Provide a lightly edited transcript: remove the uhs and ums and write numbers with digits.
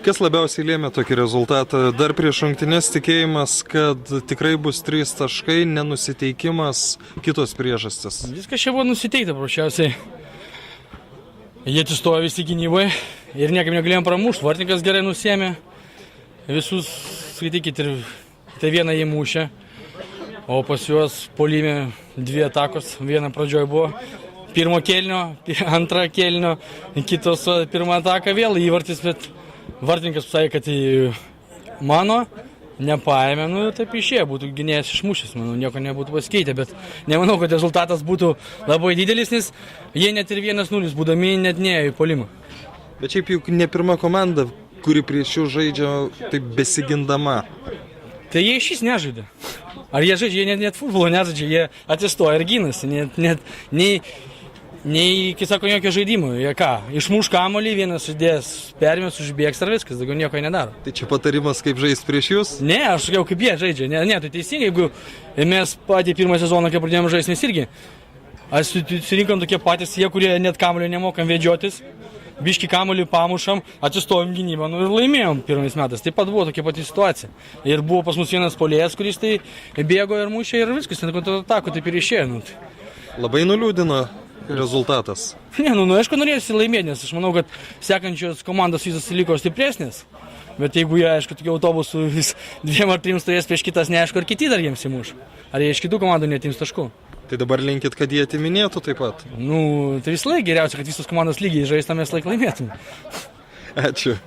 Kas labiausiai lėmė tokį rezultatą? Dar prieš rungtynes tikėjimas, kad tikrai bus 3 taškai, nenusiteikimas, kitos priežastis. Viskas čia buvo nusiteikta, paprasčiausiai. Jie atsistojo visi gynybai ir niekaip negalėjom pramušti. Vartininkas gerai nusėmė. Visus, skaitykit, ir tai vieną įmušė. O pas juos puolime 2 atakos. Viena pradžioje buvo pirmo kėlinio, antrą kėlinio, kitos pirmą ataką vėl įvartis, bet vartininkas pasakė, kad mano nepaėmė, nu taip išėjo, būtų gynėjas išmušęs, manau, nieko nebūtų pasikeitę, bet nemanau, kad rezultatas būtų labai didelis, nes jie net ir 1-0 būdami net neėjo į puolimą. Bet šiaip juk ne pirma komanda, kuri prieš jų žaidžia taip besigindama. Tai jie iš vis nežaidė. Ar jie žaidžia, jie net futbolo nežaidžia, jie atsistoja ir gynasi, nei, kai sako, jokio žaidimo. Jie ką, išmuš kamuolį, vienas žaidėjas permės, užbėgs ir viskas, daugiau nieko nedaro. Tai čia patarimas, kaip žaisti prieš jūs? Ne, aš sakiau, kaip jie žaidžia. Ne, tai teisingai, jeigu mes patį pirmą sezoną, kai pradėjome žaisti, mes irgi surinkom tokie patys, jie, kurie net kamuolio nemokam vedžiotis. Biški kamuolį pamušam, atsistovim gynybą, nu ir laimėjom pirmais metais. Taip pat buvo tokia pati situacija. Ir buvo pas mus vienas puolėjas, kuris tai bėgo ir mušė ir viskas, net kontratakų taip ir išėjo. Nu. Labai nuliūdino rezultatas. Ne, aišku, norėjusi laimėti, nes aš manau, kad sekančios komandos visos liko stipresnės. Bet jeigu jie, aišku, tokių autobusų 2 ar 3 stovės prieš kitas, neaišku, ar kiti dar jiems įmuš. Ar jie iš kitų komandų netims taškų. Tai dabar linkit, kad jie atiminėtų taip pat. Nu, tai vis laik geriausia, kad visos komandos lygiai žaistų, mes laik laimėtume. Ačiū.